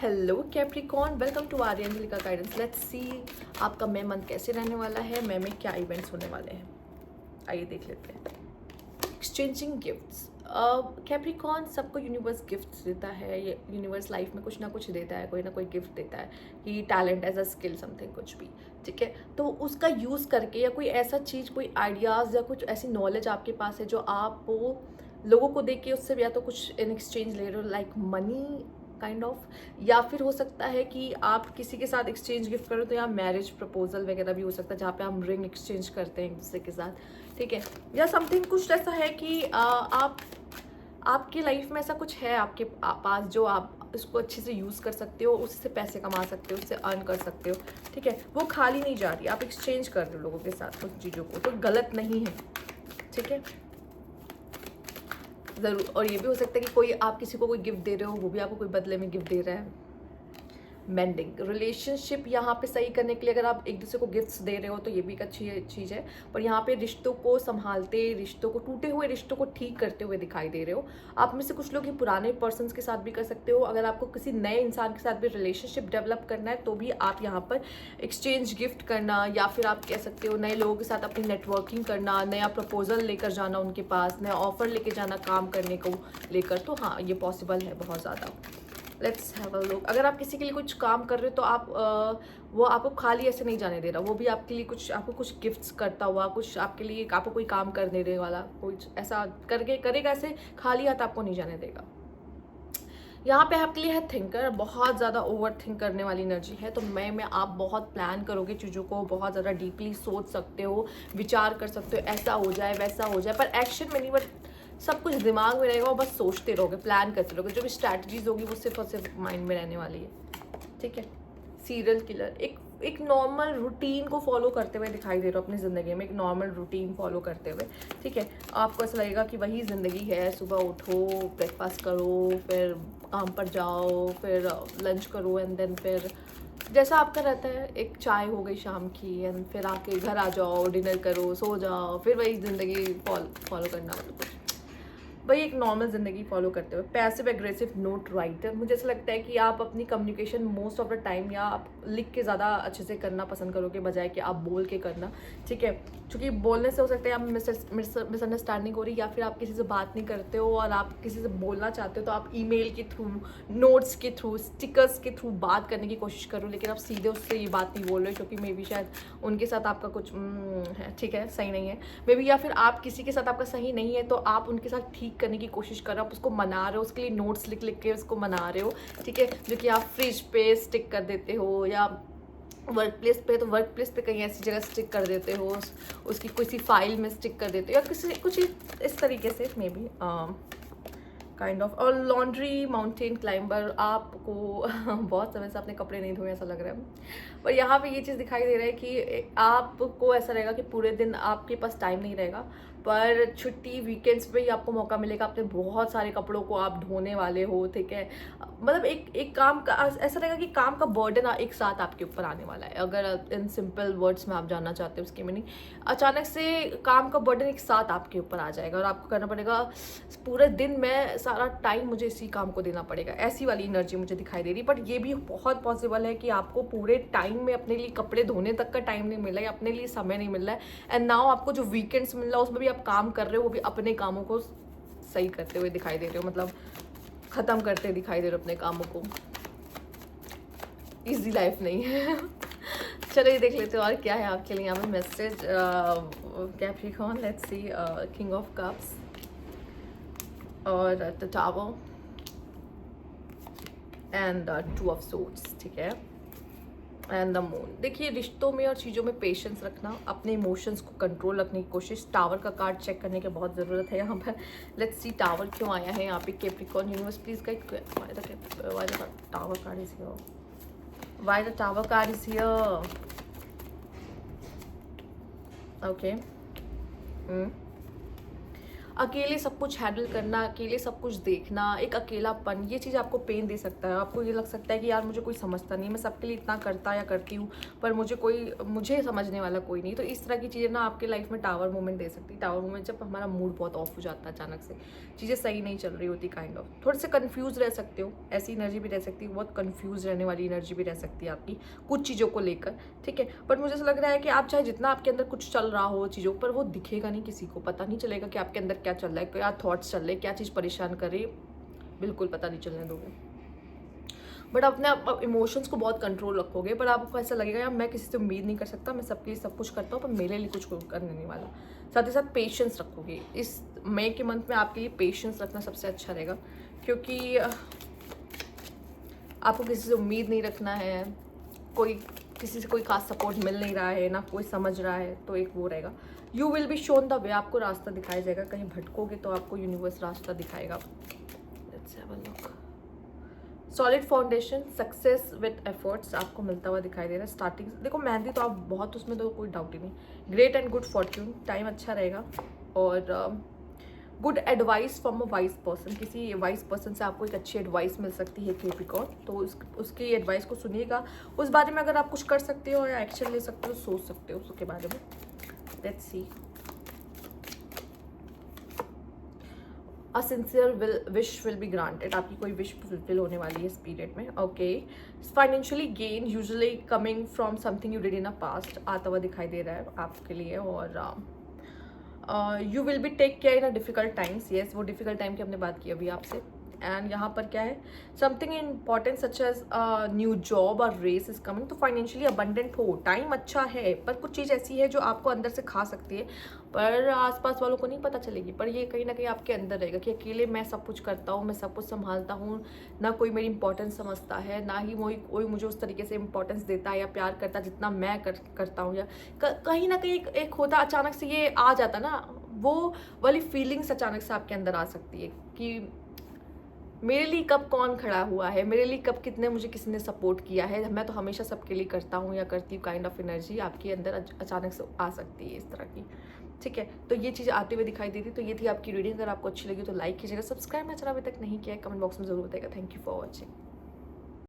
Hello Capricorn, welcome to Aryan का गाइडेंस। Let's see आपका मई मंथ कैसे रहने वाला है, मई में क्या इवेंट्स होने वाले हैं। आइए देख लेते हैं। Exchanging gifts. कैप्रिकॉर्न, सबको यूनिवर्स गिफ्ट्स देता है। ये यूनिवर्स लाइफ में कुछ ना कुछ देता है, कोई ना कोई गिफ्ट देता है कि talent as a skill something कुछ भी। ठीक है, तो उसका यूज़ करके या कोई ऐसा चीज़, कोई आइडियाज़ या कुछ ऐसी नॉलेज आपके पास है जो आप वो लोगों को दे के उससे या तो कुछ इन एक्सचेंज ले रहे हो, लाइक मनी काइंड ऑफ, या फिर हो सकता है कि आप किसी के साथ एक्सचेंज गिफ्ट करो, तो यहाँ मैरिज प्रपोजल वगैरह भी हो सकता है जहाँ पे हम रिंग एक्सचेंज करते हैं एक दूसरे के साथ। ठीक है, या समथिंग कुछ ऐसा है कि आप आपकी लाइफ में ऐसा कुछ है आपके पास जो आप इसको अच्छे से यूज़ कर सकते हो, उससे पैसे कमा सकते हो, उससे अर्न कर सकते हो। ठीक है, वो खाली नहीं जा रही, आप एक्सचेंज कर रहे हो लोगों के साथ उन चीज़ों को, तो गलत नहीं है। ठीक है, ज़रूर। और ये भी हो सकता है कि कोई आप किसी को कोई गिफ्ट दे रहे हो, वो भी आपको कोई बदले में गिफ्ट दे रहा है। मेंडिंग रिलेशनशिप यहाँ पे सही करने के लिए अगर आप एक दूसरे को गिफ्ट्स दे रहे हो तो ये भी एक अच्छी चीज़ है। पर यहाँ पे रिश्तों को संभालते, रिश्तों को, टूटे हुए रिश्तों को ठीक करते हुए दिखाई दे रहे हो। आप में से कुछ लोग ये पुराने पर्सन्स के साथ भी कर सकते हो। अगर आपको किसी नए इंसान के साथ भी रिलेशनशिप डेवलप करना है तो भी आप यहाँ पर एक्सचेंज गिफ्ट करना, या फिर आप कह सकते हो नए लोगों के साथ अपनी नेटवर्किंग करना, नया प्रपोजल लेकर जाना उनके पास, नया ऑफर लेके जाना काम करने को लेकर। तो हाँ, ये पॉसिबल है बहुत ज़्यादा। Let's have a look. अगर आप किसी के लिए कुछ काम कर रहे हो तो आप वो आपको खाली ऐसे नहीं जाने दे रहा, वो भी आपके लिए कुछ, आपको कुछ गिफ्ट्स करता हुआ, कुछ आपके लिए आपको कोई काम करने देने वाला, कुछ ऐसा करके करेगा, ऐसे खाली हाथ आपको नहीं जाने देगा। यहाँ पे आपके लिए है थिंकर, बहुत ज़्यादा ओवर थिंक करने वाली एनर्जी है। तो मैं में आप बहुत प्लान करोगे चीज़ों को, बहुत ज़्यादा डीपली सोच सकते हो, विचार कर सकते हो, ऐसा हो जाए वैसा हो जाए, पर एक्शन में नहीं। बट सब कुछ दिमाग में रहेगा और बस सोचते रहोगे, प्लान करते रहोगे। जो भी स्ट्रैटेजीज होगी वो सिर्फ और सिर्फ माइंड में रहने वाली है। ठीक है, सीरियल किलर एक नॉर्मल रूटीन को फॉलो करते हुए दिखाई दे रहे हो अपनी ज़िंदगी में, एक नॉर्मल रूटीन फॉलो करते हुए। ठीक है, आपको ऐसा लगेगा कि वही ज़िंदगी है, सुबह उठो, ब्रेकफास्ट करो, फिर काम पर जाओ, फिर लंच करो, एंड देन फिर जैसा आपका रहता है, एक चाय हो गई शाम की, एंड फिर आके घर आ जाओ, डिनर करो, सो जाओ, फिर वही ज़िंदगी फॉलो करना, मतलब कुछ वही एक नॉर्मल ज़िंदगी फॉलो करते हुए। पैसिव एग्रेसिव नोट राइटर, मुझे ऐसा लगता है कि आप अपनी communication most of the time या आप लिख के ज़्यादा अच्छे से करना पसंद करोगे बजाय कि आप बोल के करना। ठीक है, क्योंकि बोलने से हो सकता है आप मिसअंडरस्टैंडिंग हो रही, या फिर आप किसी से बात नहीं करते हो और आप किसी से बोलना चाहते हो तो आप ईमेल के थ्रू, नोट्स के थ्रू, स्टिकर्स के थ्रू बात करने की कोशिश करो, लेकिन आप सीधे उससे ये बात नहीं बोल रहे क्योंकि मे बी शायद उनके साथ आपका कुछ है, ठीक है, सही नहीं है मे बी, या फिर आप किसी के साथ आपका सही नहीं है तो आप उनके साथ ठीक करने की कोशिश कर रहे हो, आप उसको मना रहे हो, उसके लिए नोट्स लिख लिख के उसको मना रहे हो। ठीक है, जो कि आप फ्रिज पे स्टिक कर देते हो, या वर्क प्लेस पे तो वर्क प्लेस पे कहीं ऐसी जगह स्टिक कर देते हो, उसकी किसी फाइल में स्टिक कर देते हो, या किसी कुछ इस तरीके से मे बी काइंड ऑफ। और लॉन्ड्री माउंटेन क्लाइंबर, आपको बहुत समय से अपने कपड़े नहीं धोए ऐसा लग रहा है, पर यहाँ पे ये चीज़ दिखाई दे रहा है कि आपको ऐसा रहेगा कि पूरे दिन आपके पास टाइम नहीं रहेगा, पर छुट्टी वीकेंड्स पे ही आपको मौका मिलेगा, अपने बहुत सारे कपड़ों को आप धोने वाले हो। ठीक है, मतलब एक काम का ऐसा रहेगा कि काम का बर्डन एक साथ आपके ऊपर आने वाला है। अगर इन सिंपल वर्ड्स में आप जानना चाहते हो उसकी मीनिंग, अचानक से काम का बर्डन एक साथ आपके ऊपर आ जाएगा और आपको करना पड़ेगा पूरे दिन में, सारा टाइम मुझे इसी काम को देना पड़ेगा, ऐसी वाली एनर्जी मुझे दिखाई दे रही है। बट ये भी बहुत पॉसिबल है कि आपको पूरे टाइम में अपने लिए कपड़े धोने तक का टाइम नहीं मिल रहा है, अपने लिए समय नहीं मिल रहा है, एंड नाउ आपको जो वीकेंड्स मिल रहा है उसमें भी आप काम कर रहे हो, वो भी अपने कामों को सही करते हुए दिखाई दे रहे हो, मतलब ख़त्म करते दिखाई दे रहे हो अपने कामों को। इजी लाइफ नहीं है। चलो ये देख लेते हो और क्या है आपके लिए यहाँ पे message. Capricorn, let's see, king of cups और the tower and two of swords. ठीक है, एंड द मून। देखिए, रिश्तों में और चीज़ों में पेशेंस रखना, अपने इमोशंस को कंट्रोल रखने की कोशिश। टावर का कार्ड चेक करने की बहुत ज़रूरत है यहाँ पर। लेट्स सी टावर क्यों आया है यहाँ पे। Capricorn universe please guide why the tower card is here, why the tower card is here. Okay, अकेले सब कुछ हैंडल करना, अकेले सब कुछ देखना, एक अकेलापन, ये चीज़ आपको पेन दे सकता है। आपको ये लग सकता है कि यार मुझे कोई समझता नहीं, मैं सबके लिए इतना करता या करती हूँ पर मुझे समझने वाला कोई नहीं। तो इस तरह की चीज़ें ना आपके लाइफ में टावर मोमेंट दे सकती है। टावर मोमेंट जब हमारा मूड बहुत ऑफ हो जाता है, अचानक से चीज़ें सही नहीं चल रही होती, काइंड ऑफ थोड़े से कन्फ्यूज़ रह सकते हो, ऐसी एनर्जी भी रह सकती है, बहुत कन्फ्यूज़ रहने वाली एनर्जी भी रह सकती है आपकी कुछ चीज़ों को लेकर, ठीक है। बट मुझे ऐसा लग रहा है कि आप चाहे जितना आपके अंदर कुछ चल रहा हो चीज़ों पर, वो दिखेगा नहीं, किसी को पता नहीं चलेगा कि आपके अंदर क्या चल रहा है, क्या थॉट्स चल रहे हैं, क्या चीज़ परेशान कर रही है, बिल्कुल पता नहीं चलने दोगे। बट अपने आप इमोशंस को बहुत कंट्रोल रखोगे। पर आपको ऐसा लगेगा यार मैं किसी से उम्मीद नहीं कर सकता, मैं सबके लिए सब कुछ करता हूँ पर मेरे लिए कुछ करने नहीं वाला। साथ ही साथ पेशेंस रखोगे। इस मई के मंथ में आपके लिए पेशेंस रखना सबसे अच्छा रहेगा, क्योंकि आपको किसी से उम्मीद नहीं रखना है, किसी से कोई खास सपोर्ट मिल नहीं रहा है, ना कोई समझ रहा है, तो एक वो रहेगा। You will be shown the way, आपको रास्ता दिखाया जाएगा। कहीं भटकोगे तो आपको यूनिवर्स रास्ता दिखाएगा। Let's have a look. Solid foundation, success with efforts आपको मिलता हुआ दिखाई दे रहा है। स्टार्टिंग देखो मेहंदी तो आप बहुत, उसमें तो कोई डाउट ही नहीं। Great and good Fortune, time अच्छा रहेगा। और good advice from a wise person, किसी वाइज पर्सन से आपको एक अच्छी एडवाइस मिल सकती है कैप्रिकॉर्न, तो उसकी एडवाइस को सुनिएगा। उस बारे में अगर आप कुछ कर सकते हो या एक्शन ले सकते हो, सोच सकते हो उसके बारे में। Let's see. A sincere wish will be granted, आपकी कोई विश फुलफिल होने वाली है इस पीरियड में। Okay. Financially gain usually coming from something you did in a past, आता हुआ दिखाई दे रहा है आपके लिए। और you will be take care in a difficult times, yes वो डिफिकल्ट टाइम की हमने बात की अभी आपसे। एंड यहाँ पर क्या है, something important such as new job और रेस इज कमिंग। तो फाइनेंशियली अबंडेंट हो, टाइम अच्छा है, पर कुछ चीज़ ऐसी है जो आपको अंदर से खा सकती है, पर आसपास वालों को नहीं पता चलेगी। पर ये कहीं ना कहीं आपके अंदर रहेगा कि अकेले मैं सब कुछ करता हूँ, मैं सब कुछ संभालता हूँ, ना कोई मेरी इंपॉर्टेंस समझता है, ना ही कोई मुझे उस तरीके से इंपॉर्टेंस देता है या प्यार करता है जितना मैं करता हूँ। या कहीं ना कहीं एक होता, अचानक से ये आ जाता ना, वो वाली फीलिंग्स अचानक से आपके अंदर आ सकती है कि मेरे लिए कब कौन खड़ा हुआ है, मेरे लिए कब मुझे किसी ने सपोर्ट किया है, मैं तो हमेशा सबके लिए करता हूँ या करती हूँ, काइंड ऑफ एनर्जी आपके अंदर अचानक से आ सकती है इस तरह की, ठीक है। तो ये चीज़ आते हुए दिखाई देती। तो ये थी आपकी रीडिंग। अगर आपको अच्छी लगी तो लाइक कीजिएगा, सब्सक्राइब मेरा चैनल अभी तक नहीं किया है कमेंट बॉक्स में जरूर बताएगा। Thank you for watching.